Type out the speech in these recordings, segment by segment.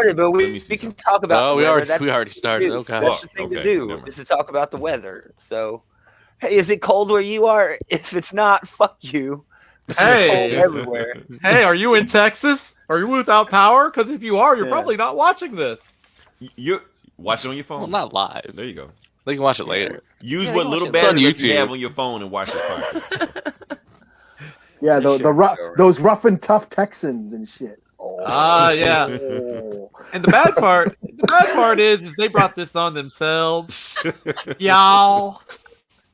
started, but Let we me see can something. talk about the we weather. already started. Okay. That's the thing to do is to talk about the weather. So, hey, is it cold where you are? If it's not, fuck you. It's cold everywhere. Hey, are you in Texas? Are you without power? Because if you are, you're probably not watching this. You watch it on your phone. Well, not live. There you go. They can watch it later. Use what little battery you have on your phone and watch this podcast. Yeah, those rough and tough Texans and shit. Yeah. And the bad part is they brought this on themselves. Y'all.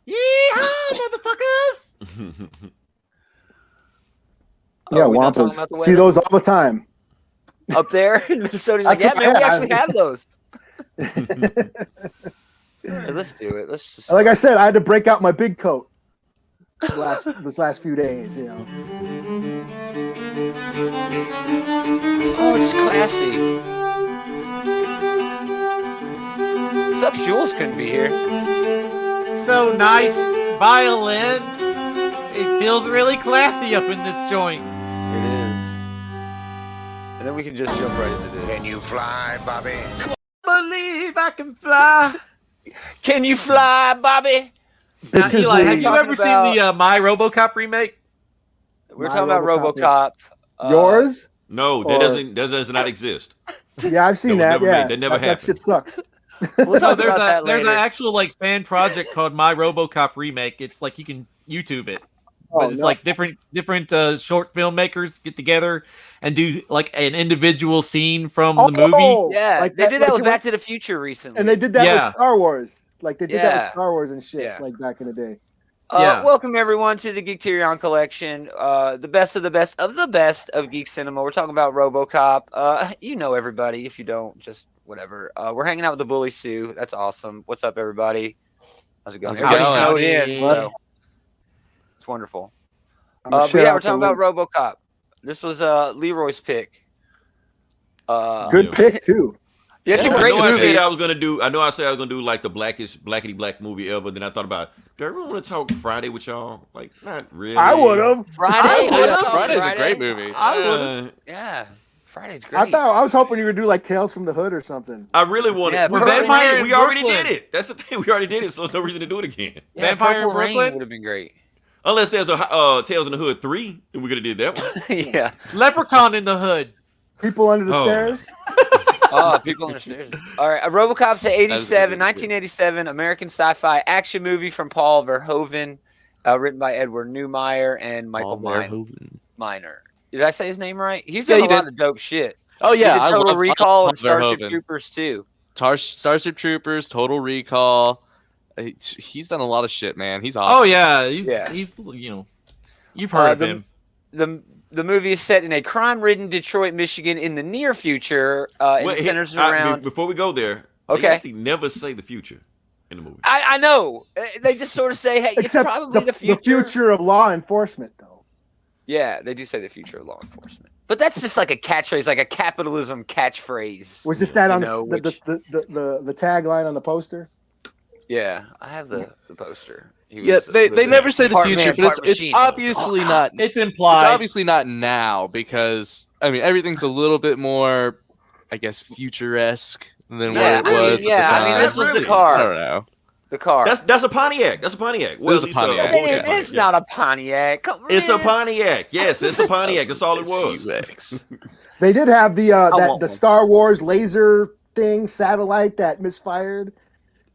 Yeehaw, motherfuckers! Yeah, Wampas. See those all the time. Up there in Minnesota's like, yeah, man, we actually have those. Right, let's do it. Let's just. Like I said, I had to break out my big coat this last few days. You know. Oh, it's classy. Sucks Jules couldn't be here. So nice violin. It feels really classy up in this joint. It is. And then we can just jump right into this. Can you fly, Bobby? Believe I can fly. Can you fly, Bobby? Now, Eli, have you ever seen the My Robocop remake? We're talking about Robocop. Yours? No, that does not exist. Yeah, I've seen that. Yeah, that never happened. That shit sucks. We'll talk about that there's later. an actual like fan project called My Robocop Remake. It's like you can YouTube it. But it's like different short filmmakers get together and do like an individual scene from the movie. Yeah, like they did that with like Back to the Future recently. And they did that with Star Wars. Like they did that with Star Wars and shit. Yeah. Like back in the day. Welcome everyone to the Geekterion Collection, the best of the best of the best of geek cinema. We're talking about RoboCop. You know everybody. If you don't, just whatever. We're hanging out with the Bully Sue. That's awesome. What's up, everybody? How's it going? Everybody snowed in. So it's wonderful. But yeah, we're talking about RoboCop. This was Leroy's pick. Good pick too. Yeah, it's a great movie. I said I was gonna do like the blackety black movie ever. Then I thought about, do I really want to talk Friday with y'all? Like, not really. I would have. Friday's a great movie. I would. Yeah, Friday's great. I was hoping you were gonna do like Tales from the Hood or something. I really wanted. Yeah, we already did it. That's the thing. We already did it, so there's no reason to do it again. Yeah, Vampire in Purple Rain Brooklyn would have been great. Unless there's a Tales in the Hood 3, and we could have did that one. Yeah. Leprechaun in the Hood. People under the stairs. Oh, people under the stairs. All right, RoboCop's a 1987 American sci-fi action movie from Paul Verhoeven, written by Edward Neumeier and Michael Miner. Did I say his name right? He's done a lot of dope shit. Oh yeah, Total Recall and Verhoeven. Starship Troopers too. Starship Troopers, Total Recall. He's done a lot of shit, man. He's awesome. Oh yeah, he's you've heard of him. The movie is set in a crime-ridden Detroit, Michigan in the near future. And it centers around. Before we go there, okay. They actually never say the future in the movie. I know. They just sort of say, hey, it's probably the future. The future of law enforcement, though. Yeah, they do say the future of law enforcement. But that's just like a catchphrase, like a capitalism catchphrase. Was this that on the tagline on the poster? Yeah, I have the poster. Yeah, they never say the future, but it's obviously not. It's implied. It's obviously not now because I mean everything's a little bit more, I guess, futuresque than what it was. I mean, this was the car. I don't know. The car. That's a Pontiac. That's a Pontiac. Well, it's a Pontiac. It's not a Pontiac. Come on. It's a Pontiac. Yes, it's a Pontiac. That's all it was. They did have the Star Wars laser thing satellite that misfired.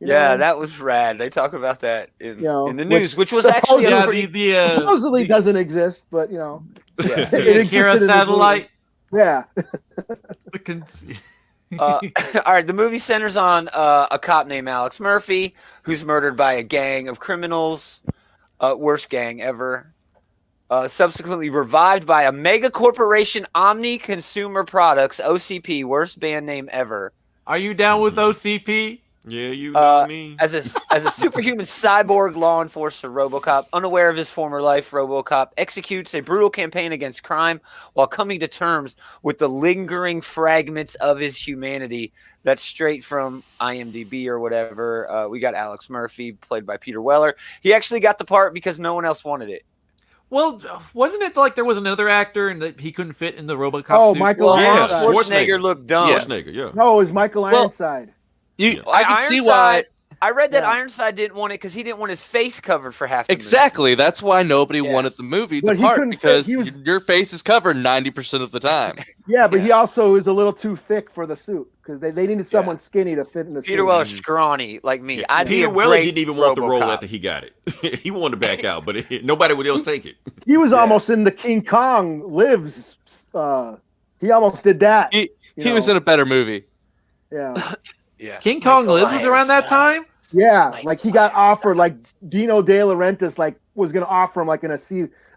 That was rad. They talk about that in the news, which was supposedly, actually supposedly doesn't exist, but it existed. Satellite. Yeah. All right, the movie centers on a cop named Alex Murphy who's murdered by a gang of criminals, worst gang ever. Subsequently revived by a mega corporation, Omni Consumer Products, OCP, worst band name ever. Are you down with OCP? Yeah, you know me. As a superhuman cyborg law enforcer, RoboCop, unaware of his former life, RoboCop executes a brutal campaign against crime while coming to terms with the lingering fragments of his humanity. That's straight from IMDb or whatever. We got Alex Murphy, played by Peter Weller. He actually got the part because no one else wanted it. Well, wasn't it like there was another actor and that he couldn't fit in the RoboCop Oh, suit? Michael Well, Yeah, Ironside. Schwarzenegger looked dumb. Schwarzenegger, yeah. No, it was Michael Ironside. I can see why. I read that Yeah. Ironside didn't want it because he didn't want his face covered for half the movie. Exactly. That's why nobody Yeah. wanted the movie But to he part couldn't fit- because he was- your face is covered 90% of the time. Yeah, but Yeah. he also is a little too thick for the suit because they needed someone skinny to fit in the suit. Peter Weller's scrawny like me. Yeah. I'd be Peter a Weller great didn't even want the role RoboCop. after he got it. He wanted to back out, but nobody would else take it. He was almost in the King Kong Lives. He almost did that. He was in a better movie. Yeah, Yeah. King Kong Michael Lives was around that time? yeah. Like he got offered, like Dino De Laurentiis, like was going to offer him like an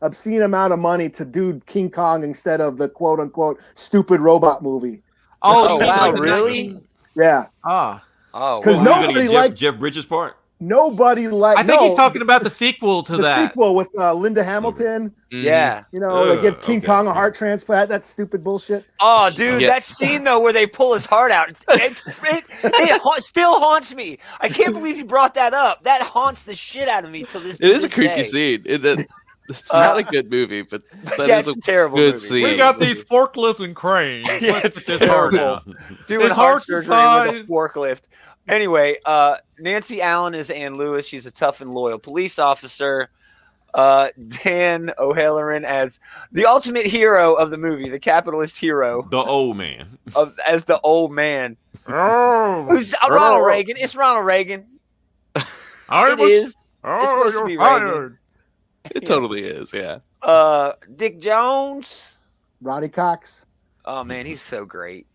obscene amount of money to do King Kong instead of the quote unquote stupid robot movie. Oh, you mean wow, like the really? 19 Yeah, Ah. Oh, 'Cause Were wow. you gonna nobody get liked- Jeff Bridges' part? nobody like. I think no, he's talking about the sequel to the that. sequel with Linda Hamilton. Yeah. You know, they give King okay. Kong a heart transplant. That's stupid bullshit. Oh, dude, Yeah. that scene though where they pull his heart out, it still haunts me. I can't believe you brought that up. That haunts the shit out of me till this. It is a this creepy day. scene. It's not a good movie, but that Yeah, is it's a terrible good movie. scene. We got these forklifts and cranes. Yeah, Let's it's get this heart terrible. out. Doing His heart heart's the surgery with a size. forklift. Anyway, Nancy Allen is Ann Lewis. She's a tough and loyal police officer. Dan O'Halloran as the ultimate hero of the movie, the capitalist hero The old man. as the old man. Oh, Who's Ronald Reagan? It's Ronald Reagan. It is. It's supposed to be Reagan. It totally is, yeah. Dick Jones. Roddy Cox. Oh man, he's so great.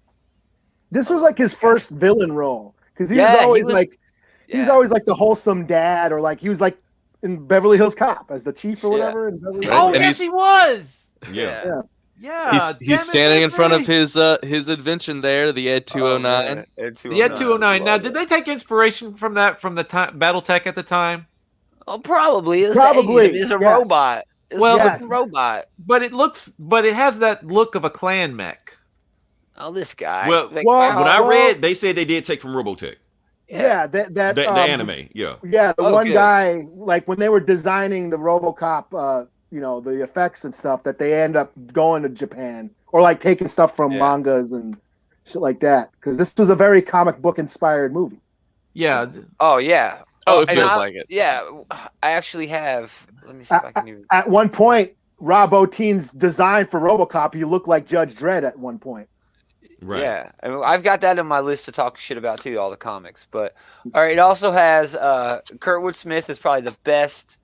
This was like his first villain role because he Yeah, was he always was- like he was always like the wholesome dad, or like he was like in Beverly Hills Cop as the chief or Yeah. whatever. In Beverly Right. Oh, Hills. And yes, he's- he was. Yeah. Yeah, damn He's it, standing in that's front of right. his invention there, the Ed 209. The Ed 209. Now, did they take inspiration from that from the time BattleTech at the time? Oh, probably. It's Probably, The 80s. It's a yes. robot. It's Well, a yes. robot. But it has that look of a clan mech. Oh, this guy. Well, Like, well, When I well- read, they said they did take from Robotech. Yeah, that The anime, yeah. Yeah, the Oh, one good. guy, like when they were designing the RoboCop, the effects and stuff, that they end up going to Japan or like taking stuff from Yeah. mangas and shit like that. Because this was a very comic book inspired movie. Yeah, Oh, yeah. Oh, it and feels I- like it. Yeah, I actually have. Let me see if I can even. At one point, Rob Bottin's design for RoboCop, he looked like Judge Dredd at one point. Right. Yeah, I mean, I've got that in my list to talk shit about too, all the comics. But all right, it also has Kurtwood Smith is probably the best.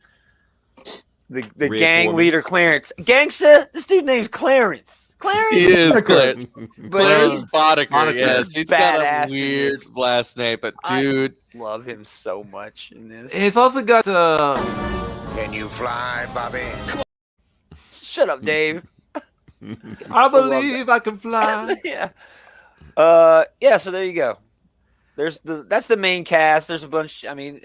The Red gang Foreman. leader Clarence. Gangsta, this dude's name's Clarence. Clarence. He is Clarence. But Clarence he's Boddicker, Boddicker. yes. He's got Badass a in weird this. last name, but I- dude, love him so much in this. it's also got Can you fly, Bobby? Shut up, Dave. I believe I can fly. Yeah. Yeah, so there you go. That's the main cast. There's a bunch. I mean,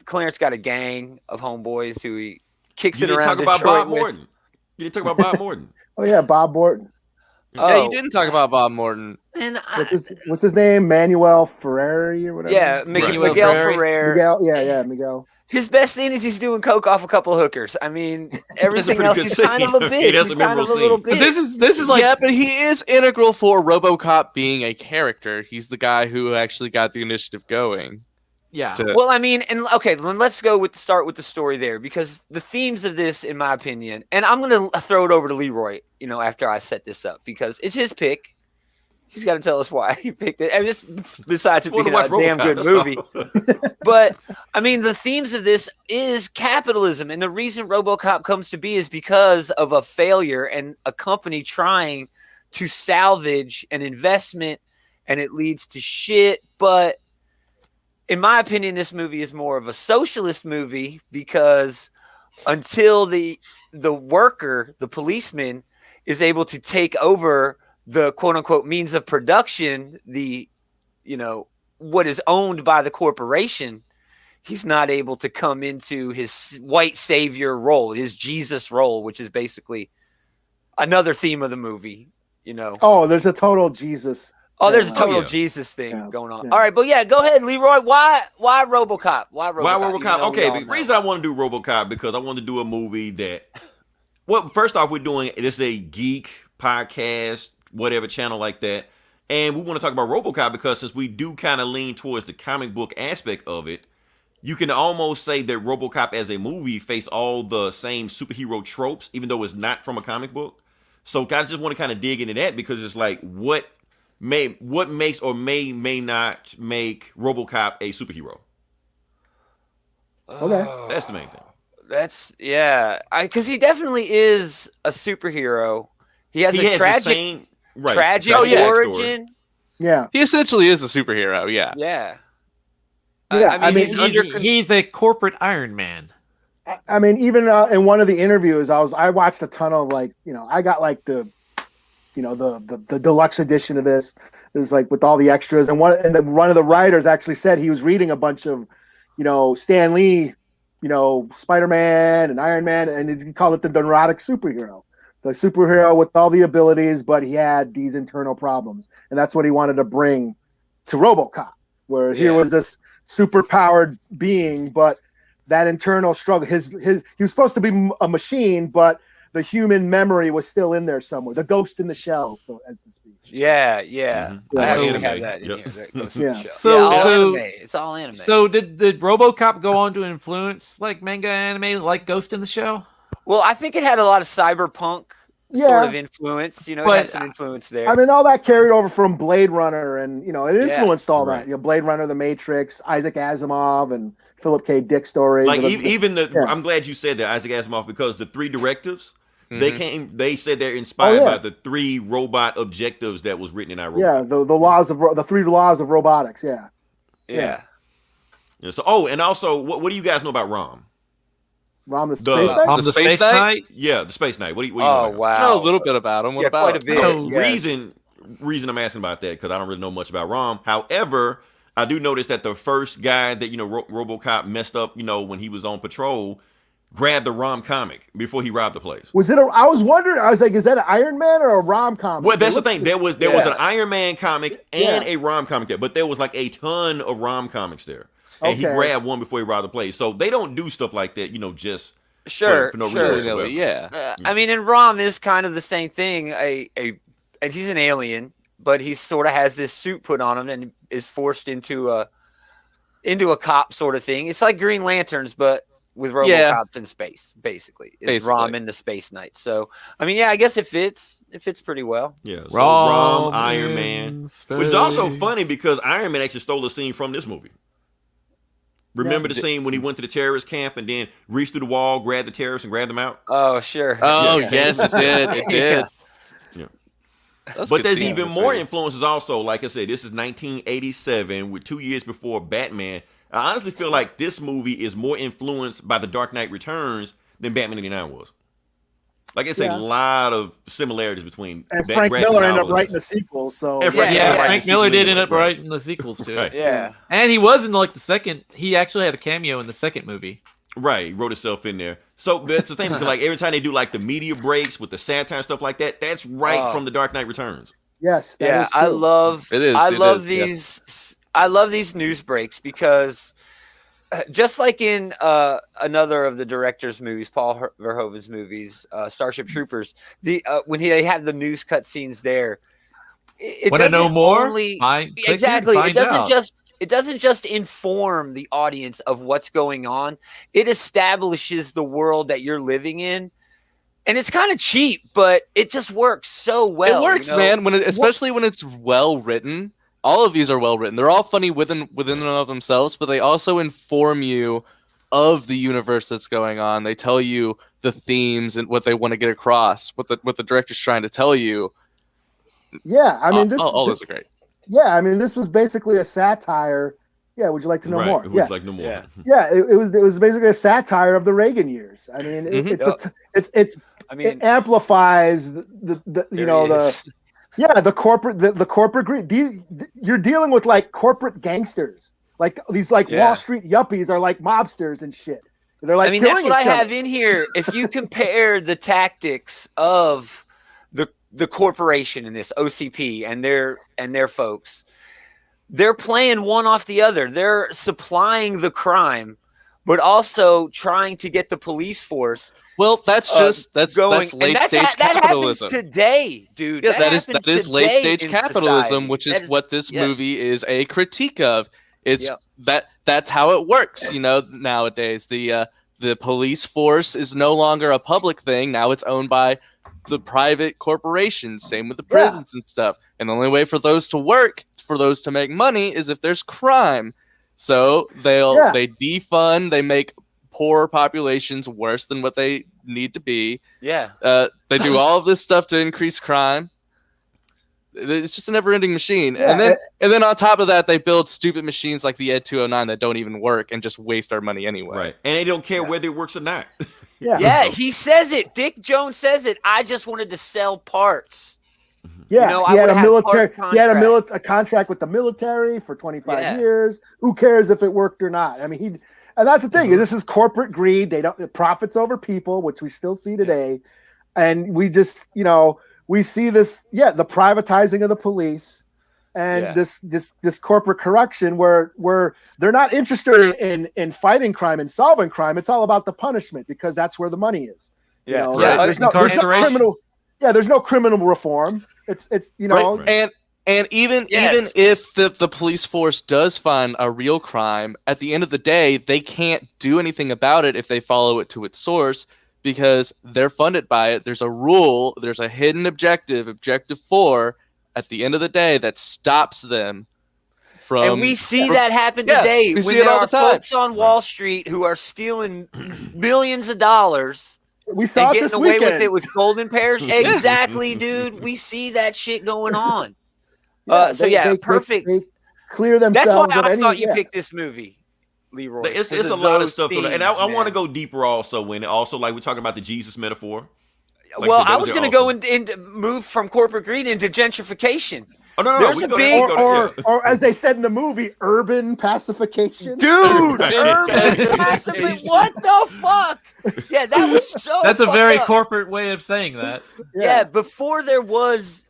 Clarence got a gang of homeboys who he kicks You it didn't around talk about Detroit Bob with. Morton. You didn't talk about Bob Morton. Oh yeah, Bob Morton. yeah, Oh, you didn't talk about Bob Morton. And What's his name? Manuel Ferrari or whatever. yeah, Right. Miguel Ferrer. Ferrer. Miguel. Yeah, Miguel. His best scene is he's doing coke off a couple hookers. I mean, everything pretty else good he's scene. kind of a bitch. He does He's a kind of a memorable little scene. But bitch. this is like yeah, but he is integral for RoboCop being a character. He's the guy who actually got the initiative going. yeah. to- Well, I mean, and okay, then let's start with the story there because the themes of this, in my opinion, and I'm gonna throw it over to Leroy, after I set this up because it's his pick. He's got to tell us why he picked it, and just besides it Wanna being a watch damn RoboCop, good that's movie. all. But I mean, the themes of this is capitalism, and the reason RoboCop comes to be is because of a failure and a company trying to salvage an investment, and it leads to shit. But in my opinion, this movie is more of a socialist movie because until the worker, the policeman, is able to take over the quote unquote means of production, what is owned by the corporation, he's not able to come into his white savior role, his Jesus role, which is basically another theme of the movie, Oh, there's a total Jesus. Oh, there's a Oh, total yeah. Jesus thing Yeah, going on. yeah. All right, but yeah, go ahead, Leroy. Why Robocop? Why Robocop? Why Even RoboCop? though we Okay, all the know. reason I want to do RoboCop because I want to do a movie that. Well, first off, we're doing this is a geek podcast, whatever channel like that, and we want to talk about RoboCop because since we do kind of lean towards the comic book aspect of it, you can almost say that RoboCop as a movie face all the same superhero tropes, even though it's not from a comic book. So, guys, just want to kind of dig into that because it's like what makes or may not make RoboCop a superhero. Okay. That's the main thing. That's because he definitely is a superhero. He has a tragic, the same tragic backstory. origin. Yeah. He essentially is a superhero. Yeah. Yeah. Yeah, I mean, He's a corporate Iron Man. I mean, even in one of the interviews, I watched a ton of I got like the deluxe edition of this. Is like with all the extras, and one of the writers actually said he was reading a bunch of, Stan Lee, Spider-Man and Iron Man, and he called it the neurotic superhero, the superhero with all the abilities, but he had these internal problems, and that's what he wanted to bring to RoboCop, where here was this superpowered being, but that internal struggle. He was supposed to be a machine, but the human memory was still in there somewhere. The ghost in the shell, so as to speak. Yeah. Mm-hmm. I actually Anime. have that in Yep. here. That goes to Yeah. the show. So- all so- anime. It's all anime. So did RoboCop go on to influence like manga anime like Ghost in the Shell? Well, I think it had a lot of cyberpunk sort of influence. It But- had some influence there. I mean, all that carried over from Blade Runner, and it influenced all right. that. Blade Runner, The Matrix, Isaac Asimov, and Philip K. Dick stories. Like And even the yeah. I'm glad you said that, Isaac Asimov, because the three directives Mhm. they said they're inspired yeah. by the three robot objectives that was written in our yeah, the laws of the three laws of robotics. Yeah, yeah. Yeah, so and also what do you guys know about ROM? Rom the The- Space Knight? The Space Knight? Yeah, the Space Knight. What do you know Oh about? wow. I know a little bit about him. What Yeah, about quite a him? bit. No, Yeah. reason I'm asking about that because I don't really know much about ROM. However, I do notice that the first guy that RoboCop messed up, when he was on patrol, grabbed the ROM comic before he robbed the place. Was it? I was wondering. I was like, is that an Iron Man or a Rom comic? Well, that's the thing. There was an Iron Man comic and Yeah. a ROM comic there, but there was like a ton of ROM comics there, and he Okay. grabbed one before he robbed the place. So they don't do stuff like that, just Sure. for no reason sure. whatsoever. Yeah. I mean, and Rom is kind of the same thing. And he's an alien, but he sort of has this suit put on him and is forced into a cop sort of thing. It's like Green Lanterns, but with RoboCops in space, basically. It's Rom and the Space Knight. So, I mean, yeah, I guess it fits. It fits pretty well. Yeah, so ROM, Iron in Man, space. which is also funny because Iron Man actually stole a scene from this movie. Remember the scene when he went to the terrorist camp and then reached through the wall, grabbed the terrorists, and grabbed them out? Oh, sure. Oh, Yeah. yes, it did. It did. Yeah. That's But good there's scene in even this more movie. influences also. Like I said, this is 1987, with 2 years before Batman. I honestly feel like this movie is more influenced by The Dark Knight Returns than Batman 89 was. Like it's Yeah. a lot of similarities between And that Frank graphic Miller ended novel up and writing the this. sequel. So And Frank Yeah, Miller writing Frank the Miller sequel did anyway, end up right. writing the sequels too. Right. Yeah. And he was in like the second. He actually had a cameo in the second movie. Right, he wrote himself in there. So that's the thing, because like every time they do like the media breaks with the satire and stuff like that, that's right from The Dark Knight Returns. yes, that Yeah, is I true. love It is, I it love is, yeah. these I love these news breaks because just like in another of the director's movies, Paul Verhoeven's movies, Starship Troopers, when they have the news cut scenes there, it Want to doesn't know more? only- Click here to exactly. It find doesn't out. just inform the audience of what's going on. It establishes the world that you're living in. And it's kind of cheap, but it just works so well. It works, man. Especially when it's well written. All of these are well written. They're all funny within and of themselves, but they also inform you of the universe that's going on. They tell you the themes and what they want to get across, what the director's trying to tell you. Yeah, I mean all those are great. Yeah, I mean this was basically a satire. Yeah, would you like to know Right, more? who Yeah, would like no more. Yeah. yeah. It was basically a satire of the Reagan years. I mean, Mhm. I mean, it amplifies the the corporate greed. You're dealing with like corporate gangsters, like these Wall Street yuppies are like mobsters and shit. They're like that's killing what I each other. have in here. If you compare the tactics of the corporation in this OCP and their folks, they're playing one off the other. They're supplying the crime, but also trying to get the police force. Well, that's going. that's late And stage that capitalism. happens today, dude. Yeah, that happens is late today stage in capitalism, society. which That is what this yes. movie is a critique of. It's Yep. that's how it works, nowadays. The police force is no longer a public thing. Now it's owned by the private corporations. Same with the prisons and stuff. And the only way for those to work, for those to make money, is if there's crime. So they defund, they make poor populations worse than what they need to be. Yeah. They do all of this stuff to increase crime. It's just a never-ending machine. Yeah, and then on top of that, they build stupid machines like the Ed 209 that don't even work and just waste our money anyway. Right. And they don't care whether it works or not. Yeah, he says it. Dick Jones says it. I just wanted to sell parts. Yeah, I he had would a have military. part He had contract. a contract with the military for 25 years. Who cares if it worked or not? I mean, and that's the thing. This is corporate greed. They don't profits over people, which we still see today. And we just, we see this. Yeah, the privatizing of the police, and this corporate corruption where they're not interested in fighting crime and solving crime. It's all about the punishment because that's where the money is. Yeah, There's no criminal. Yeah, there's no criminal reform. It's Right. And even if the police force does find a real crime, at the end of the day, they can't do anything about it if they follow it to its source because they're funded by it. There's a rule, there's a hidden objective 4, at the end of the day that stops them from. And we see that happen today. We see when it there all are the time. folks on Wall Street who are stealing millions of dollars. We saw and it getting this away weekend. with it with golden pairs. Exactly, dude. We see that shit going on. Perfect. They clear themselves. That's why of I any, thought you picked this movie, Leroy. It's a lot of stuff. And I want to go deeper also when also like we're talking about the Jesus metaphor. Like, well, so I was going to go and move from corporate greed into gentrification. Oh, no. There's a big, or as they said in the movie, urban pacification. Dude, urban pacification. What the fuck? Yeah, that was so. That's a very up. corporate way of saying that. Yeah, before there was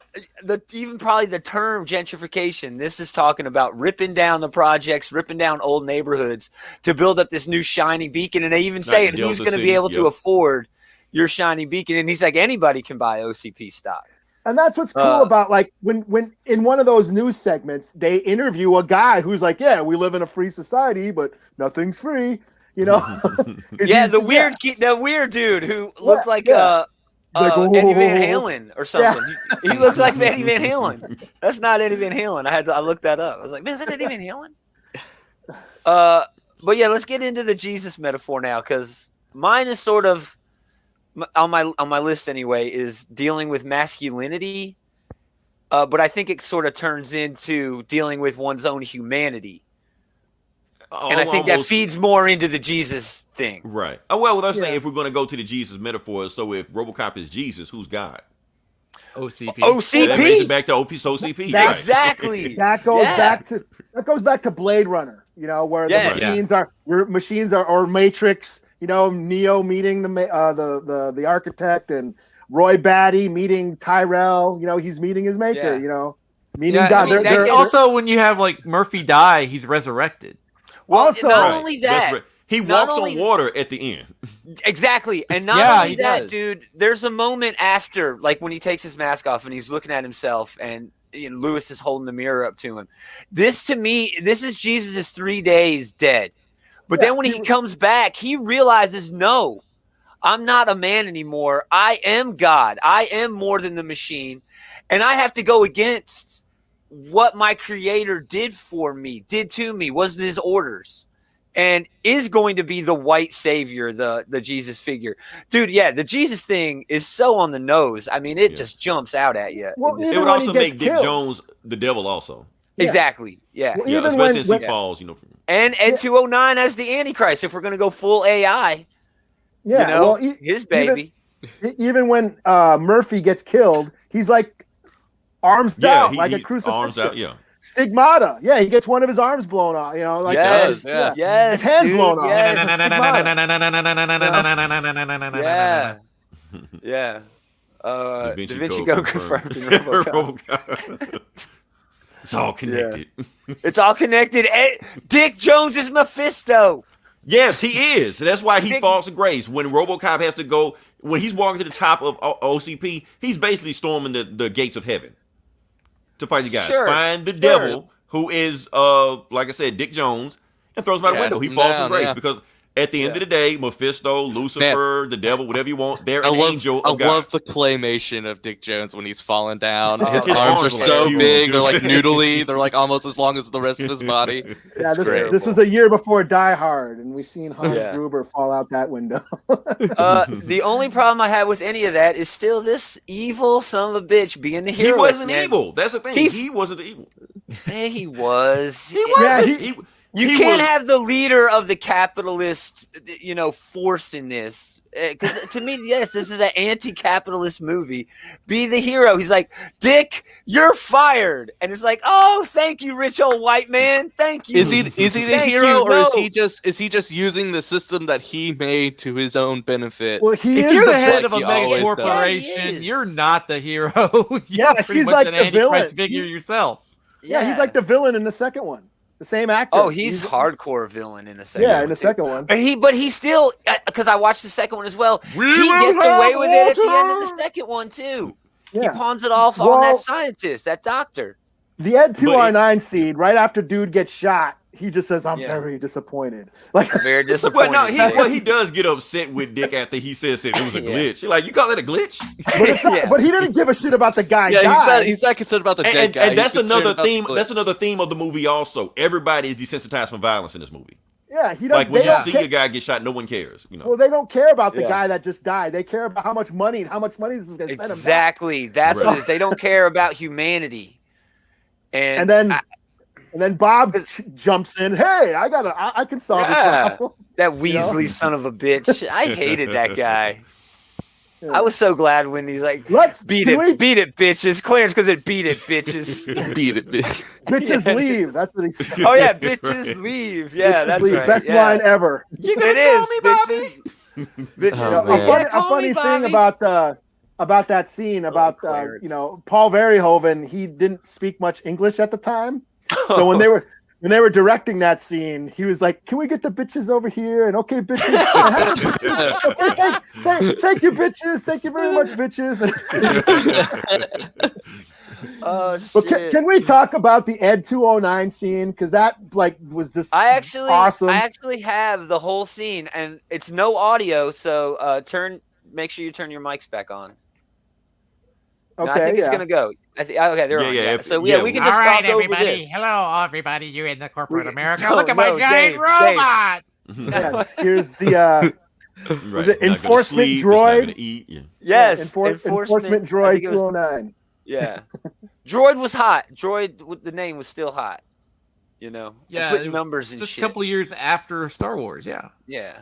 even probably the term gentrification, this is talking about ripping down the projects, ripping down old neighborhoods to build up this new shiny beacon. And they even say it, who's going to be able to afford your shiny beacon? And he's like, anybody can buy OCP stock. And that's what's cool about like when in one of those news segments they interview a guy who's like, yeah, we live in a free society, but nothing's free, Yeah, the weird dude who looked like Eddie Van Halen or something. He looked like Eddie Van Halen. That's not Eddie Van Halen. I looked that up. I was like, man, is that Eddie Van Halen? But yeah, let's get into the Jesus metaphor now, because mine is sort of on my list anyway, is dealing with masculinity, but I think it sort of turns into dealing with one's own humanity, and I think that feeds more into the Jesus thing. Right. Well, that's saying if we're going to go to the Jesus metaphor, so if Robocop is Jesus, who's God? OCP. That brings it back to OCP. Exactly. That goes back to Blade Runner, where the machines are or Matrix. Neo meeting the architect, and Roy Batty meeting Tyrell. He's meeting his maker. Meeting God. I mean, also, when you have like Murphy die, he's resurrected. Well, also, not only that, he walks on water at the end. Exactly, and not only that, dude. There's a moment after, like when he takes his mask off and he's looking at himself, and Lewis is holding the mirror up to him. This, to me, this is Jesus' 3 days dead. But then when he comes back, he realizes, no, I'm not a man anymore. I am God. I am more than the machine. And I have to go against what my creator did to me, was his orders. And is going to be the white savior, the Jesus figure. Dude, the Jesus thing is so on the nose. I mean, it just jumps out at you. Well, it would also make Dick Jones the devil also. Exactly, yeah. Well, especially as he falls, And Ed 209 as the Antichrist, if we're going to go full AI. Yeah, his baby. Even when Murphy gets killed, he's like arms down, like a crucifixion. Arms out, Stigmata. Yeah, he gets one of his arms blown off. Yes, his hand blown off. Yeah. Da Vinci Code confirmed in RoboCop. It's all connected. It's all connected. Dick Jones is Mephisto. Yes, he is. That's why he falls to grace. When RoboCop has to go, when he's walking to the top of OCP, he's basically storming the gates of heaven to fight the guys. Sure, Find the devil, who is, like I said, Dick Jones, and throws him out the window. He falls to grace because at the end of the day, Mephisto, Lucifer, the devil, whatever you want, they're an angel of God. I love the claymation of Dick Jones when he's falling down. His his arms are arms are so huge. big, they're like noodly. They're like almost as long as the rest of his body. Yeah, It's this was a year before Die Hard, and we seen Hans Yeah. Gruber fall out that window. The only problem I had with any of that is still this evil son of a bitch being the hero. He wasn't man. evil. That's the thing. He wasn't the evil. Yeah, he was. He wasn't. Yeah, You can't have the leader of the capitalist, force in this. Because to me, yes, this is an anti-capitalist movie. Be the hero. He's like, Dick, you're fired, and it's like, oh, thank you, rich old white man, thank you. Is he the Thank hero, you. or is No. he just using the system that he made to his own benefit? Well, he If is you're the the head like of a he mega always does. corporation, Yeah, he is. you're not the hero. You're Yeah, pretty he's much like an the antichrist villain. figure yourself. Yeah, he's like the villain in the second one. The same actor. Oh, he's hardcore villain in the second. Yeah, one, in the too. second one. But he still, because I watched the second one as well. We He will gets have away with it at the end of water. the second one too. He Yeah. pawns it off on Well- that scientist, that doctor. The Ed But 2R9 scene, right after dude gets shot, he just says, I'm Yeah. very disappointed. Like, Very Well, disappointed. no, he does get upset with Dick after he says it was a Yeah. glitch. You're like, you call that a glitch? but, it's not, Yeah. but he didn't give a shit about the guy. Yeah, died. he's not concerned about the dead And, guy. and He's that's concerned another about the theme. glitch. That's another theme of the movie. Also, everybody is desensitized from violence in this movie. Yeah, he doesn't. Like when they you don't see care- a guy get shot, no one cares. You know. Well, they don't care about the Yeah. guy that just died. They care about how much money is this going to send him back. Exactly. That's Right. what it is. They don't care about humanity. And then Bob jumps in. Hey, I can solve Yeah. the problem. that Weasley son of a bitch. I hated that guy. Yeah. I was so glad when he's like, beat can we- it, bitches. Clarence goes, beat it, bitches. Beat it. bitches leave. That's what he said. Oh yeah, bitches leave. Yeah, Bitches that's leave. right. Best yeah. line ever. It is, bitches. Bitches. Oh, A man. funny, Call me thing Bobby. about that scene about Clarence. Paul Verhoeven. He didn't speak much English at the time, so when they were directing that scene, he was like, "Can we get the bitches over here?" And okay, bitches. Okay, thank you, bitches. Thank you very much, bitches. Oh But shit. can we talk about the Ed 209 scene? Because that was just I actually awesome. have the whole scene, and it's no audio. So make sure you turn your mics back on. No, okay, I think it's yeah. gonna go. Okay, they're on. Yeah. So Yeah, we can All just right, talk over everybody. this. Hello, everybody. You in the corporate We- America? No, Look at my no, giant Dave, robot. Yes, here's the Right. Was it He's not gonna enforcement sleep, he's not droid? gonna eat. Yeah. Yes, enforcement I droid think it was- 209. Yeah, Droid was hot. Droid, with the name was still hot. You know, Yeah, put it was numbers and Just shit. a couple years after Star Wars. Yeah. Yeah,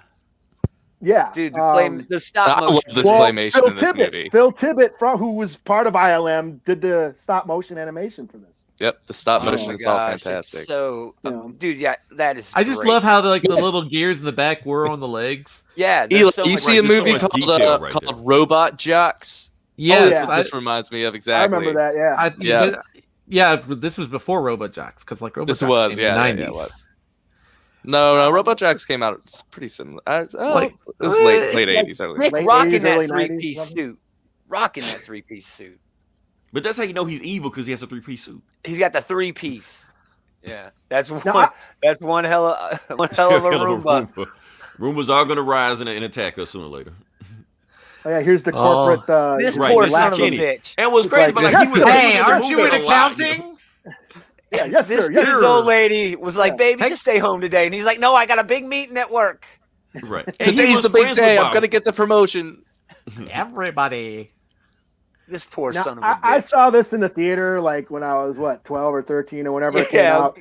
Yeah, dude, the stop I love motion. this claymation in this movie. Phil Tippett, who was part of ILM, did the stop motion animation for this. Yep, the stop Oh motion my is all gosh, it's fantastic. So, Yeah. dude, yeah, that is. I just great. love how the little gears in the back were on the legs. Yeah, Eli, there's so you much- see a Right, there's so movie much called, detail right there. called Robot Jocks? Yes, yeah. This reminds me of exactly. I remember that. Yeah, Yeah. But this was before RoboJocks because like RoboJocks This was, came yeah, in the yeah, 90s. it was. No, Robot Jocks came out. It's pretty similar. It was late like- 80s, early. Nick Late rocking 80s, that early 3-piece 90s. suit, rocking that 3-piece suit. But that's how you know he's evil because he has a 3-piece suit. He's got the 3-piece. Yeah, that's one. Now, That's one hell of a Roomba. Roombas are gonna rise and attack us sooner or later. Oh, yeah. Here's the corporate. This Right, poor this is son of a Kenny. bitch. And what's It's crazy, like, but like yes, he was. sir. he Hey, was aren't you moving in a lot, you know? accounting? Yeah, yes, This, sir. Yes, this sir. old lady was like, "Baby, Take- just stay home today," and he's like, "No, I got a big meeting at work." Right. And he Today's was the big friends with day. I'm Bob. gonna get the promotion. Everybody. This poor Now, son of a bitch. I saw this in the theater like when I was 12 or 13 or whenever it came yeah, out,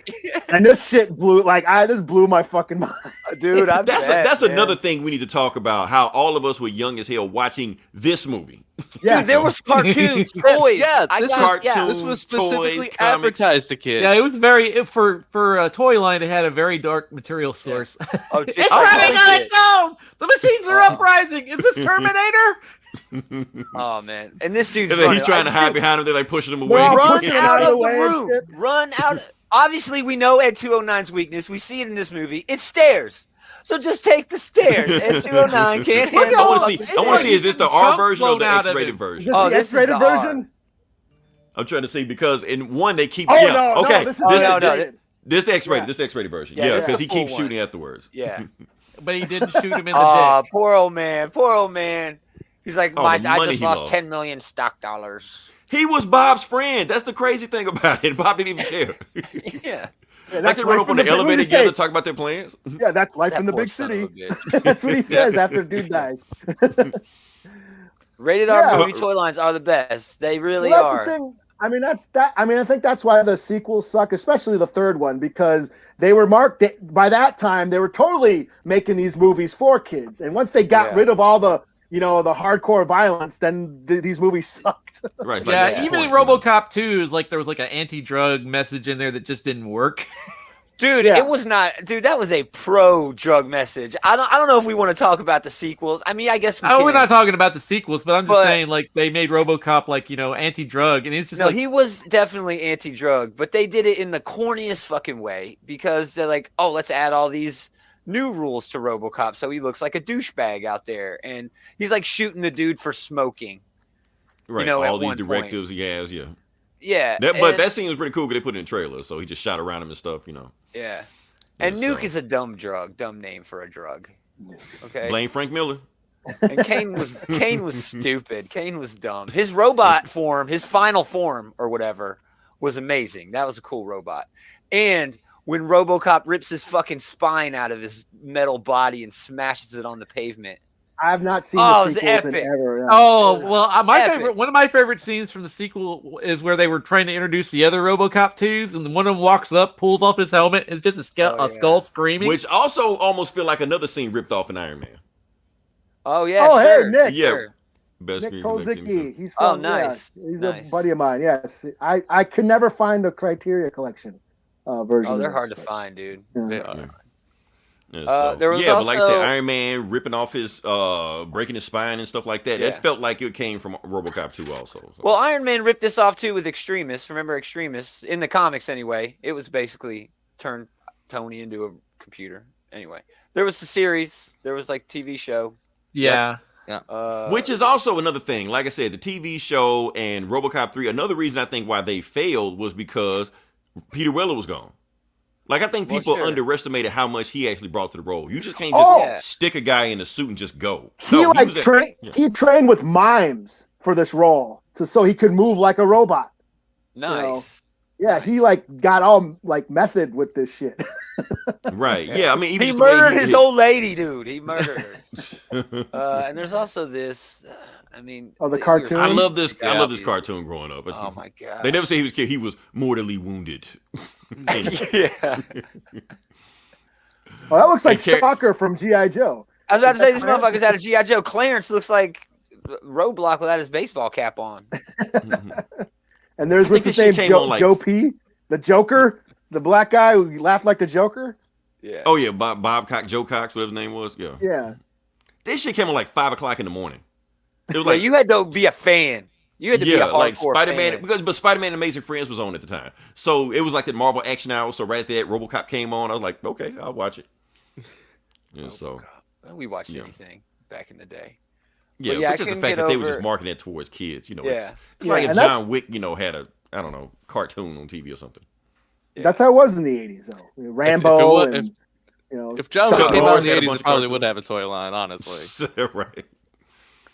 and this shit blew this blew my fucking mind. dude, I'm That's man. another thing we need to talk about. How all of us were young as hell watching this movie. Yeah, Dude, there was cartoons, toys. Yeah, I this got- was- This was Toys, specifically comics. advertised to kids. Yeah, it was very for a toy line. It had a very dark material source. Oh, It's just running like on its own. The machines are uprising. Is this Terminator? Oh man, and this dude's And then he's running. trying to hide behind him. They're like pushing him They're away. all Run pushing him out out of of the the way and room. shit. Run out. Obviously, we know Ed 209's weakness. We see it in this movie. It's stairs. So just take the stairs. Ed 209 can't Look at handle. I want all to the- see. I want it's to see. like Is this the he's R getting version or chunk the blown out of X-rated him. Is version? this Oh, the this is X-rated the R. version? I'm trying to see because in one they keep. Oh yeah. no, Okay. no, this is Oh, this, no, this, no. this the X-rated. Yeah. This the X-rated version. Yeah, Yeah, this is because the he keeps full shooting one. afterwards. Yeah. But he didn't shoot him in the Oh, dick. poor old man. Poor old man. He's like, Oh, I the money just he lost lost. 10 million stock dollars. He was Bob's friend. That's the crazy thing about it. Bob didn't even care. Yeah. Yeah, Like they run up on the elevator together, talk about their plans. Yeah, that's life That in the poor big son of a city. bitch. That's what he says after dude dies. Rated R Yeah. movie toy lines are the best. They really Well, that's are. the thing. I mean, I think that's why the sequels suck, especially the third one, because they were marked by that time. They were totally making these movies for kids, and once they got Yeah. rid of all the the hardcore violence, then these movies sucked. Right. it's like, Yeah, that's the even in point, you know? RoboCop 2, is like there was like an anti-drug message in there that just didn't work. Dude, Yeah. it was not. Dude, that was a pro drug message. I don't know if we want to talk about the sequels. I mean, I guess we Oh, can. we're not talking about the sequels, but I'm just But- saying like they made RoboCop like anti-drug, and it's just No, like he was definitely anti-drug, but they did it in the corniest fucking way because they're like, oh, let's add all these new rules to RoboCop, so he looks like a douchebag out there, and he's like shooting the dude for smoking. Right. know, at all these one point. directives he has. Yeah. Yeah, But and- that scene was pretty cool because they put it in the trailer, so he just shot around him and stuff. yeah. And Yeah, Nuke so- is a dumb name for a drug. Okay. Blame Frank Miller. And Kane was stupid. Kane was dumb. His robot form, his final form or whatever, was amazing. That was a cool robot. And when RoboCop rips his fucking spine out of his metal body and smashes it on the pavement. I've not seen Oh, the it's sequels in epic. ever. Yeah. Oh It was well, epic. one of my favorite scenes from the sequel is where they were trying to introduce the other RoboCop 2s, and one of them walks up, pulls off his helmet, it's just a skull screaming. Which also almost feel like another scene ripped off in Iron Man. Oh yeah, Oh, hey, sure. Nick. Yeah. Sure. Best Nick screen connection. Kozicki. He's Oh, from nice. yeah, he's Nice. a buddy of mine. Yes, I could never find the Criteria Collection version. Oh, of they're this, hard to but, find, dude. yeah. They are. Yeah, There was but like I said, also- Iron Man ripping off his breaking his spine and stuff like that. Yeah. It felt like it came from RoboCop 2 also. So. Well, Iron Man ripped this off too with Extremis. Remember Extremis in the comics anyway? It was basically turned Tony into a computer. Anyway, there was the series. There was like TV show. yeah. Which is also another thing. Like I said, the TV show and RoboCop 3, another reason I think why they failed was because Peter Weller was gone. Like, I think Well, people sure. underestimated how much he actually brought to the role. You just can't just Oh. stick a guy in a suit and just go. He No, like was at- trained. yeah. He trained with mimes for this role, so he could move like a robot. nice. Yeah, he like got all like method with this shit. Right. Yeah, I mean, even He just the way murdered his old lady, dude. He murdered her. And there's also this. I mean, Oh, the we were- cartoon? I love this. I Yeah, love this these- cartoon growing up. Oh my god. They never say he was killed. He was mortally wounded. Yeah. Oh, that looks like And Car- Stalker from GI Joe. I was about to say this Clarence? motherfucker's out of GI Joe. Clarence looks like Roadblock without his baseball cap on. And there's I what's think his this name, shit came on, like- Joe P, the Joker, the black guy who laughed like the Joker. Yeah. Oh yeah, Bob Cox, Joe Cox, whatever his name was. Yeah. Yeah, This shit came on like 5 o'clock in the morning. It was Like like you had to be a fan. You had to be a hardcore like Spider-Man, fan. but Spider-Man and Amazing Friends was on at the time, so it was like that Marvel Action Hour. So right there, RoboCop came on. I was like, okay, I'll watch it. Yeah, so We watched Yeah. anything back in the day. yeah, yeah, I but just the couldn't fact get that they were over- just marketing it towards kids, Yeah. it's like Yeah, if and that's- John Wick, had a I don't know cartoon on TV or something. Yeah. that's how it was in the '80s, though. Rambo wa- and If John Chuck Wick came out Norris in the had a 80s, bunch it of probably cartoons. would have a toy line, honestly. Right.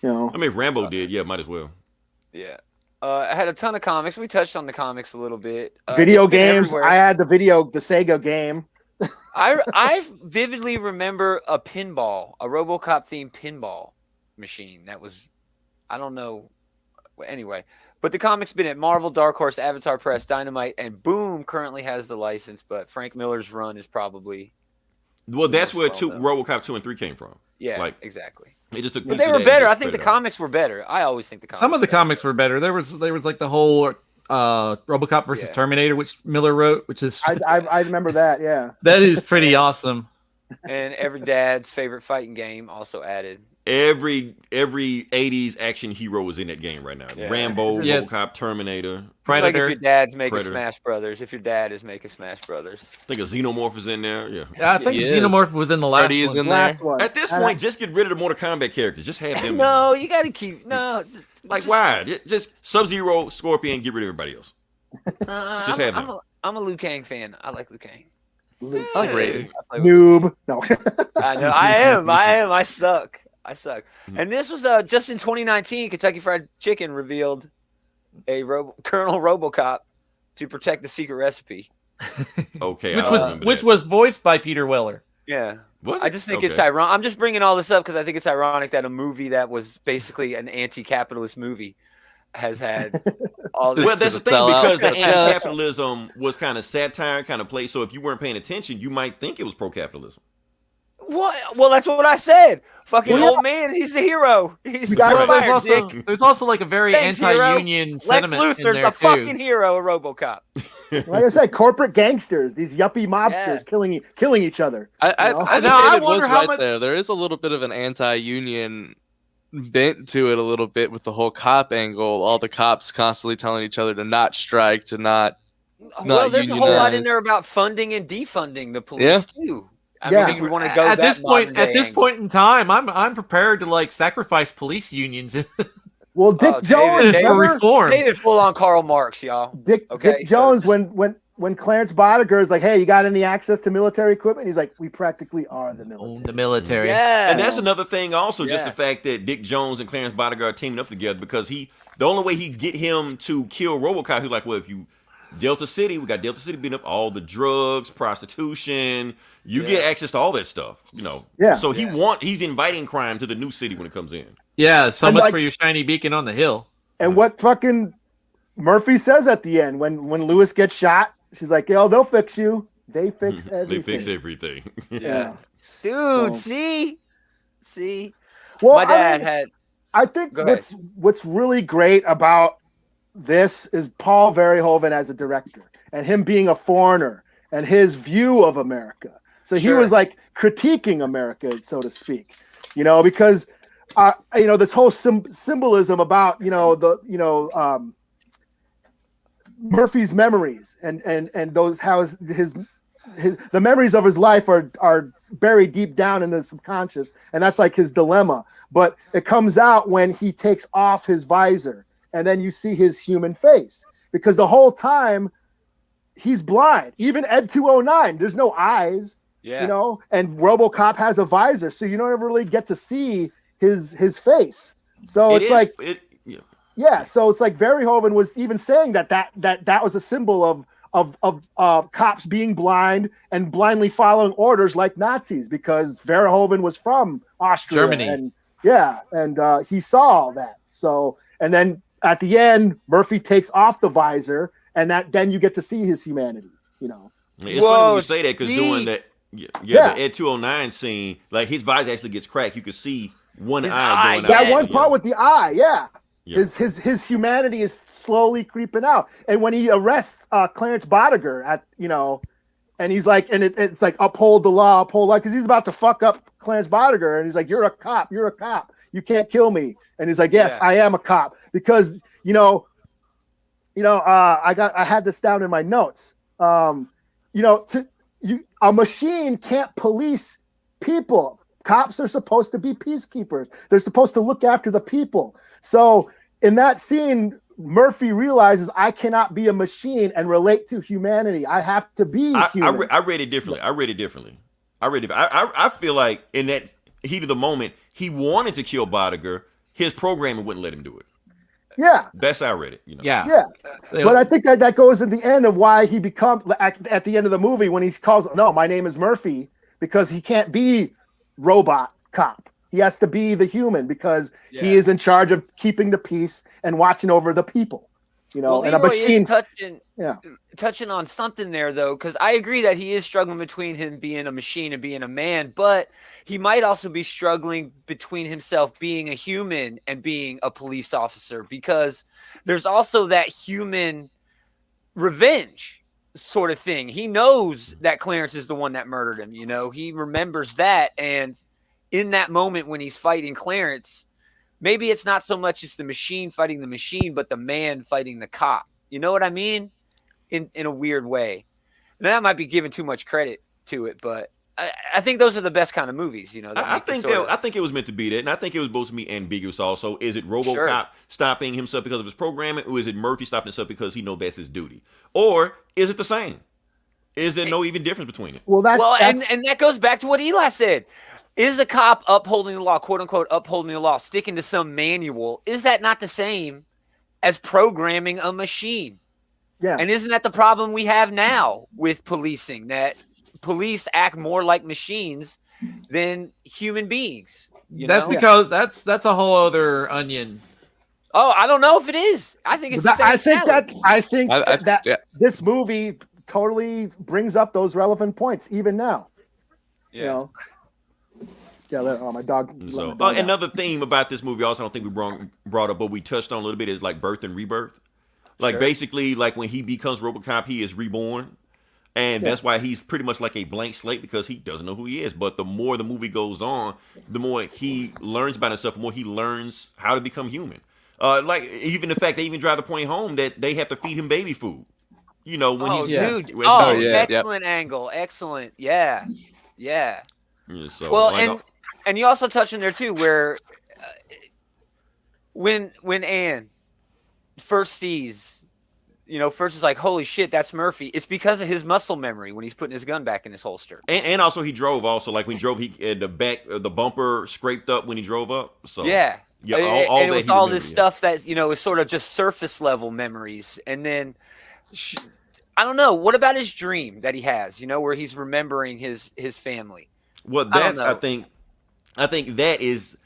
I mean, if Rambo did, yeah, might as well. Yeah. I had a ton of comics. We touched on the comics a little bit. video it's been games. everywhere. I had the Sega game. I vividly remember a RoboCop themed pinball machine that was, I don't know. Anyway, but the comic's been at Marvel, Dark Horse, Avatar Press, Dynamite, and Boom currently has the license, but Frank Miller's run is probably, Well, that's where well two done. RoboCop 2 and 3 came from. yeah, Like, exactly. They just took But pieces they of were that and better. just I think the spread it out. comics were better. I always think the comics. Some of the were better. comics were better. There was like the whole RoboCop versus Yeah. Terminator, which Miller wrote, which is I remember that. Yeah. that is pretty awesome. And every dad's favorite fighting game also added every 80s action hero is in that game right now. Yeah. Rambo, Yes. RoboCop, Terminator. It's like Predator. if your dad's making Predator. Smash Brothers. If your dad is making Smash Brothers. I think a Xenomorph is in there. Yeah. I think He is. Xenomorph was in the last Freddy is one. in there. Last one. At this And point, just get rid of the Mortal Kombat characters. Just have them. No, you got to keep Like why? Just Sub-Zero, Scorpion, get rid of everybody else. Just have them. I'm a Liu Kang fan. I like Liu Kang. Luke. I like Raiden. I play with- Noob. No. I know. I am. I suck. Mm-hmm. And this was just in 2019. Kentucky Fried Chicken revealed a Colonel Robocop to protect the secret recipe. Okay, Which I was remember which that. was voiced by Peter Weller. Yeah. Was I it? just think Okay. it's ironic. I'm just bringing all this up because I think it's ironic that a movie that was basically an anti-capitalist movie has had all this. Well, that's the thing, sell out. because the Yeah, that's- anti-capitalism was kind of satire, kind of play. So if you weren't paying attention, you might think it was pro-capitalism. What? Well, that's what I said. Fucking Well, old man, he's the hero. He's We got- you're There's fired, also, Dick. there's also like a very Thanks, hero. anti-union Lex sentiment in Luthor's there the too. fucking hero of RoboCop. Like I said, corporate gangsters, these yuppie mobsters Yeah. killing each other. I You know? think Now, I David was wonder how right much- there. There is a little bit of an anti-union bent to it a little bit with the whole cop angle. All the cops constantly telling each other to not strike, to not. Well, there's a whole lot in unionized. there about funding and defunding the police too. I Yeah. mean, if we want to go At that this point, modern day at this angle. point in time, I'm prepared to like sacrifice police unions Well, Dick Oh, Jones, David, for remember? reform. David full on Karl Marx, y'all. Dick Okay, so Jones, just- when Clarence Boddicker is like, "Hey, you got any access to military equipment?" He's like, "We practically are the Own military." the military. Yeah, And that's another thing also, just Yeah. the fact that Dick Jones and Clarence Boddicker are teaming up together, because the only way he'd get him to kill RoboCop, he's like, well, if you Delta City, we got Delta City beating up all the drugs, prostitution, you get access to all that stuff, Yeah. So he's inviting crime to the new city when it comes in. Yeah, so And much like- for your shiny beacon on the hill. And what fucking Murphy says at the end when Lewis gets shot, she's like, "Yo, they'll fix you. They fix everything." They fix everything. Yeah. dude. So- See. Well, My dad I mean, had. I think Go ahead. what's really great about this is Paul Verhoeven as a director and him being a foreigner and his view of America. So he Sure. was like critiquing America, so to speak, because this whole symbolism about Murphy's memories and those how his the memories of his life are buried deep down in the subconscious, and that's like his dilemma. But it comes out when he takes off his visor, and then you see his human face, because the whole time he's blind. Even Ed 209, there's no eyes, Yeah. and RoboCop has a visor, so you don't ever really get to see his face. So it's like, yeah, so it's like Verhoeven was even saying that was a symbol of cops being blind and blindly following orders like Nazis, because Verhoeven was from Austria, Germany. and he saw all that. So, and then at the end, Murphy takes off the visor, and then you get to see his humanity. It's Whoa, funny when you say that, because Steve. doing that, Yeah. the Ed 209 scene, like his visor actually gets cracked. You could see one His eye eye, going out. That Yeah. one part with the eye, yeah. Yeah. His humanity is slowly creeping out, and when he arrests Clarence Boddicker and he's like, and it's like uphold the law, because he's about to fuck up Clarence Boddicker, and he's like, you're a cop, you can't kill me, and he's like, yes, Yeah. I am a cop, because I had this down in my notes, a machine can't police people. Cops are supposed to be peacekeepers. They're supposed to look after the people. So in that scene, Murphy realizes I cannot be a machine and relate to humanity. I have to be human. I read it differently. I feel like in that heat of the moment, he wanted to kill Boddicker. His programming wouldn't let him do it. Yeah. That's how I read it. Yeah. But I think that goes in the end of why he becomes at the end of the movie when he calls, no, my name is Murphy, because he can't be robot cop. He has to be the human, because he is in charge of keeping the peace and watching over the people. Well, and a Leroy is machine. touching on something there, though, because I agree that he is struggling between him being a machine and being a man, but he might also be struggling between himself being a human and being a police officer, because there's also that human revenge sort of thing. He knows that Clarence is the one that murdered him. He remembers that, and in that moment when he's fighting Clarence, maybe it's not so much it's the machine fighting the machine, but the man fighting the cop. You know what I mean? In a weird way. And that might be giving too much credit to it, but I think those are the best kind of movies, you know. I think it was meant to be that, and I think it was supposed to be ambiguous. Also, is it RoboCop stopping himself because of his programming, or is it Murphy stopping himself because he knows that's his duty, or is it the same? Is there no even difference between it? Well, that's and that goes back to what Eli said. Is a cop upholding the law, quote unquote, upholding the law, sticking to some manual? Is that not the same as programming a machine? Yeah. And isn't that the problem we have now with policing? That police act more like machines than human beings. That's because that's a whole other onion. Oh, I don't know if it is. I think it's. I think that this movie totally brings up those relevant points even now. Yeah. You know? Yeah. My dog. So another theme about this movie, also, I don't think we brought up, but we touched on a little bit, is like birth and rebirth. Like basically, like when he becomes RoboCop, he is reborn. And that's why he's pretty much like a blank slate, because he doesn't know who he is. But the more the movie goes on, the more he learns about himself, the more he learns how to become human. Like even the fact they even drive the point home that they have to feed him baby food. You know, when excellent angle. Excellent. Yeah. So, and you also touch in there too, where when Anne first sees, first is like, holy shit, that's Murphy. It's because of his muscle memory when he's putting his gun back in his holster. And also he drove. Also, like when he drove, the bumper scraped up when he drove up. So yeah, all and that it was all this stuff that is sort of just surface level memories. And then I don't know, what about his dream that he has? Where he's remembering his family. Well, that's I think that is,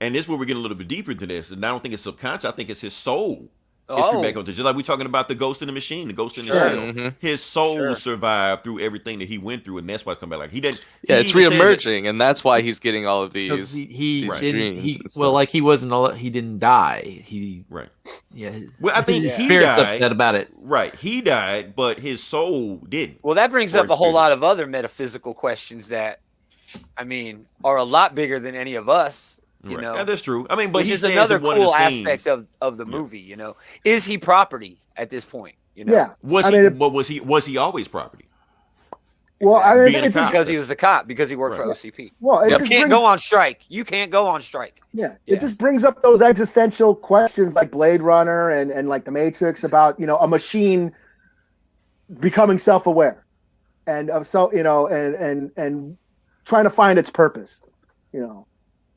and this is where we're getting a little bit deeper into this. And I don't think it's subconscious. I think it's his soul. Back on just like we're talking about the ghost in the machine, the ghost in the shell. Mm-hmm. His soul survived through everything that he went through, and that's why it's coming back. Like he didn't. Yeah, it's reemerging, and that's why he's getting all of these. He dreams. Like he wasn't. He didn't die. Yeah. Well, I think his he spirit's died. upset about it. Right, he died, but his soul didn't. Well, that brings up a whole lot of other metaphysical questions that, are a lot bigger than any of us. Yeah, that's true. But which is another cool aspect of the movie. Is he property at this point? Yeah. Was he always property? Well, it's because he was a cop, because he worked for OCP. Well, you can't go on strike. You can't go on strike. Yeah, it just brings up those existential questions like Blade Runner and like The Matrix about a machine becoming self-aware and and trying to find its purpose.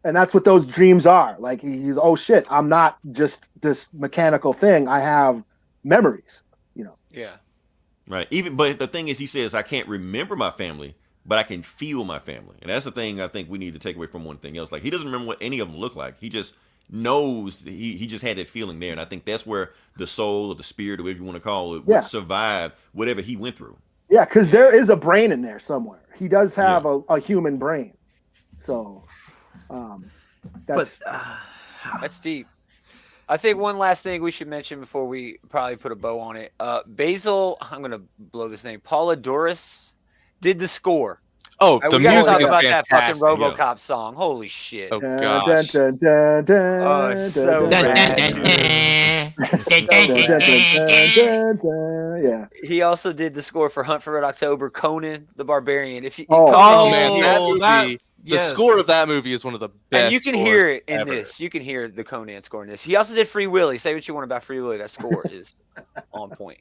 And that's what those dreams are. Like he's, oh shit, I'm not just this mechanical thing. I have memories, Yeah. Right. But the thing is, he says, I can't remember my family, but I can feel my family. And that's the thing I think we need to take away from one thing else. Like he doesn't remember what any of them look like. He just knows he just had that feeling there. And I think that's where the soul or the spirit, or whatever you want to call it, would survive whatever he went through. Yeah, because there is a brain in there somewhere. He does have a human brain. So that's deep. I think one last thing we should mention before we probably put a bow on it. Basil, I'm gonna blow this name. Paula Doris did the score. Oh, the music is about fantastic. That fucking RoboCop song. Holy shit! Oh gosh. Oh, it's so rad. Yeah. He also did the score for Hunt for Red October, Conan the Barbarian. If you, man, that movie. The score of that movie is one of the best. And you can hear it in this. You can hear the Conan score in this. He also did Free Willy. Say what you want about Free Willy. That score is on point.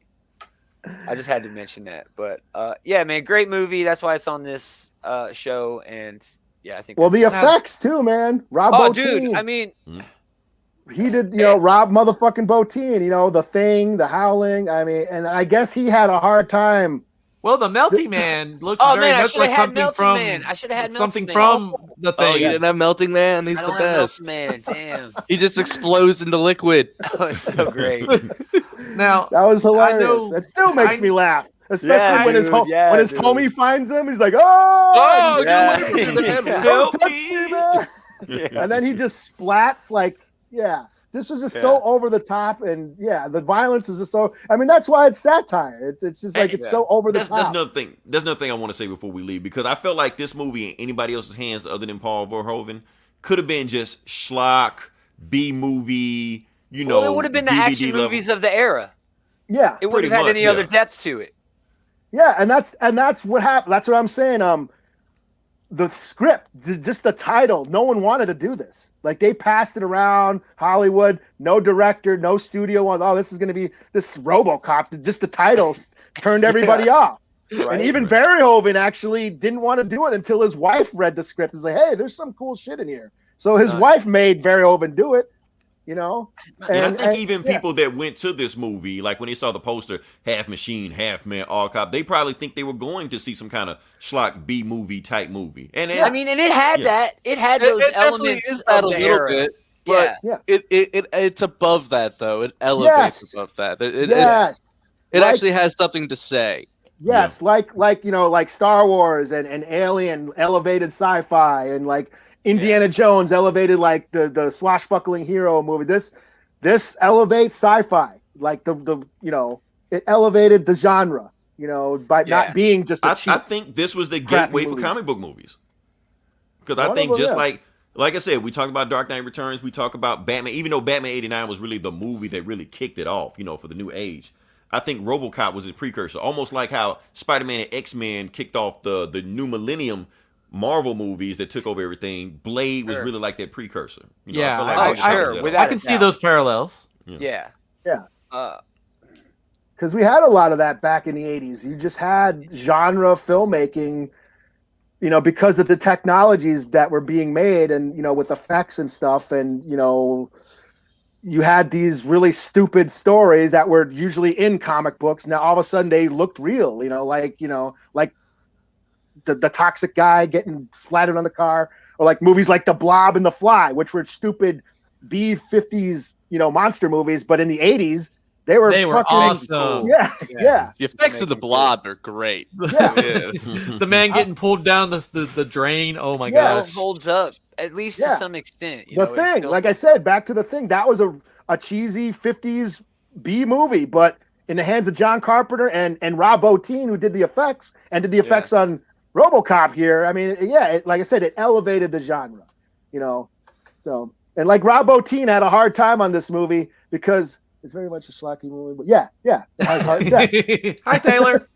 I just had to mention that. But yeah, man, great movie. That's why it's on this show. And yeah, I think. Well, the effects too, man. Rob Bottin. Dude. He did, Rob motherfucking Bottin. The Thing, The Howling. And I guess he had a hard time. Well, the Melting Man looks very much like something from. I should have had something Melting from the Thing. Oh, you didn't have Melting Man? He's the best. Man, damn. He just explodes into liquid. Oh, it's so great. Now that was hilarious. It still makes me laugh, especially when his homie finds him. He's like, "Oh, don't touch me, man!" And then he just splats like, This was just so over the top, and the violence is just so. I mean, that's why it's satire. It's just like it's so over the top. That's another thing. That's another thing I want to say before we leave, because I felt like this movie in anybody else's hands other than Paul Verhoeven could have been just schlock, B movie. You know, it would have been the action movies of the era. Yeah, it wouldn't have had any other depth to it. Yeah, and that's what happened. That's what I'm saying. The script, just the title, no one wanted to do this. Like, they passed it around Hollywood, no director, no studio. Oh, this is going to be this Robocop. Just the titles turned everybody off. Right, and even Verhoeven actually didn't want to do it until his wife read the script and said, hey, there's some cool shit in here. So his wife made Verhoeven do it. You know, and I think even people that went to this movie, like when they saw the poster, half machine, half man, all cop, they probably think they were going to see some kind of schlock B movie type movie. And I mean, and it had that. It had those elements of the era. Bit, but it's above that though. It elevates above that. It actually has something to say. Yes, like you know, like Star Wars and Alien elevated sci-fi, and like Indiana Jones elevated like the swashbuckling hero movie. This elevates sci-fi, like the you know, it elevated the genre, you know, by not being just a cheap. I think this was the gateway for comic book movies, because I think just like I said, we talk about Dark Knight Returns, we talk about Batman, even though Batman '89 was really the movie that really kicked it off, you know, for the new age. I think Robocop was a precursor, almost like how Spider-Man and X-Men kicked off the new millennium Marvel movies that took over everything. Blade was really like that precursor. You know, yeah, I feel like I can see those parallels. Yeah. Because we had a lot of that back in the 80s. You just had genre filmmaking, you know, because of the technologies that were being made, and, you know, with effects and stuff, and, you know, you had these really stupid stories that were usually in comic books. Now all of a sudden they looked real, you know, like the toxic guy getting splattered on the car, or like movies like The Blob and The Fly, which were stupid B-50s, you know, monster movies, but in the 80s they were awesome. Yeah. The effects of The Blob are great. The man getting pulled down the drain. Oh my gosh, holds up at least to some extent. The Thing, like I said, back to The Thing, that was a cheesy 50s B movie, but in the hands of John Carpenter and Rob Bottin, who did the effects and did the effects on RoboCop here. I mean, like I said, it elevated the genre, you know. So, and like Rob Bottin had a hard time on this movie because it's very much a schlocky movie. But it has hard. Yeah. Hi, Taylor.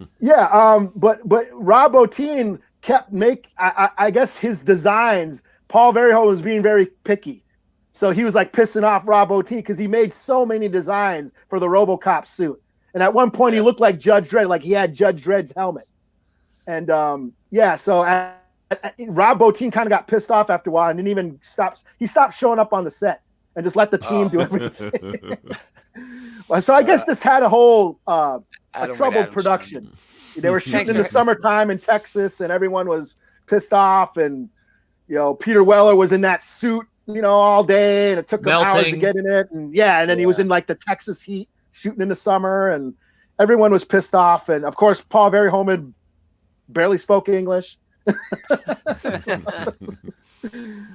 But Rob Bottin kept I guess his designs. Paul Verhoeven was being very picky, so he was like pissing off Rob Bottin because he made so many designs for the RoboCop suit, and at one point he looked like Judge Dredd, like he had Judge Dredd's helmet. And so Rob Bottin kind of got pissed off after a while and didn't even he stopped showing up on the set and just let the team do everything. So I guess this had a whole a troubled production. They were shooting in the summertime in Texas, and everyone was pissed off, and you know, Peter Weller was in that suit, you know, all day, and it took him hours to get in it, and then he was in like the Texas heat shooting in the summer, and everyone was pissed off, and of course Paul Verhoeven barely spoke English.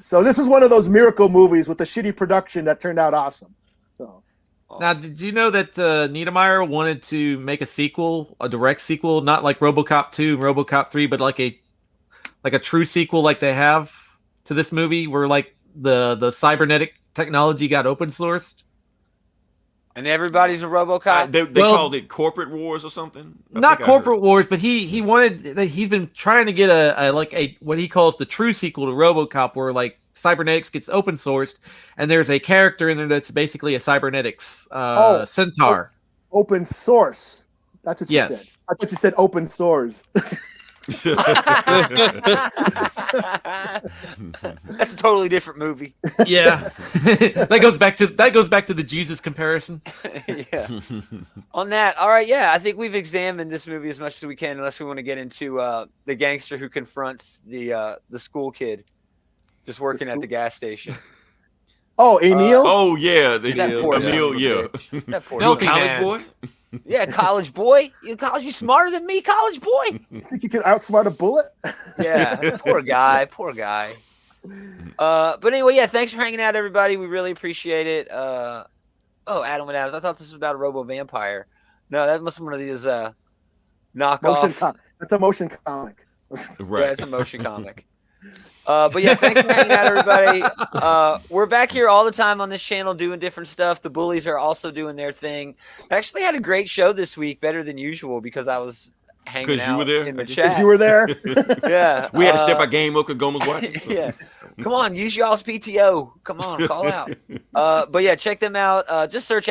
So this is one of those miracle movies with a shitty production that turned out awesome. So. Now, did you know that Niedermeyer wanted to make a sequel, a direct sequel, not like RoboCop 2 and RoboCop 3, but like a true sequel like they have to this movie, where like the cybernetic technology got open sourced? And everybody's a RoboCop. They called it Corporate Wars or something. Not Corporate Wars, but he wanted. He's been trying to get a what he calls the true sequel to RoboCop, where like cybernetics gets open sourced, and there's a character in there that's basically a cybernetics centaur. Open source. That's what you said. I thought you said open source. That's a totally different movie. Yeah. that goes back to the Jesus comparison. Yeah. On that, all right, I think we've examined this movie as much as we can, unless we want to get into the gangster who confronts the school kid just working at the gas station. Oh, Emil? Emil, yeah. That poor college boy? Yeah, college boy. You smarter than me, college boy. You think you can outsmart a bullet? Yeah, poor guy. But anyway, yeah, thanks for hanging out, everybody. We really appreciate it. Oh, Adam and Adams. I thought this was about a Robo Vampire. No, that must be one of these knockoff. That's a motion comic. Right. Yeah, it's a motion comic. But yeah, thanks for hanging out, everybody. We're back here all the time on this channel doing different stuff. The bullies are also doing their thing. I actually had a great show this week, better than usual, because I was hanging out you were there? in the Because chat. you were there. Yeah. We had to step our game up because Gomes was watching. So. Yeah. Come on, use y'all's PTO. Come on, call out. But yeah, check them out. Just search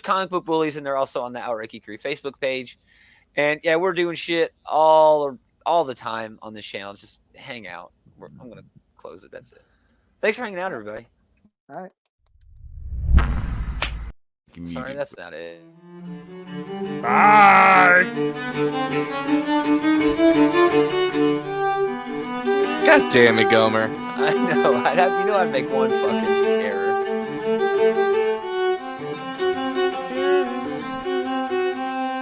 Comic Book Bullies, and they're also on the Outright Geekery Facebook page. And yeah, we're doing shit all the time on this channel. Just hang out. I'm gonna close it. That's it. Thanks for hanging out, everybody. All right. Sorry, that's not it. Bye. God damn it, Gomer. I know. I'd make one fucking error.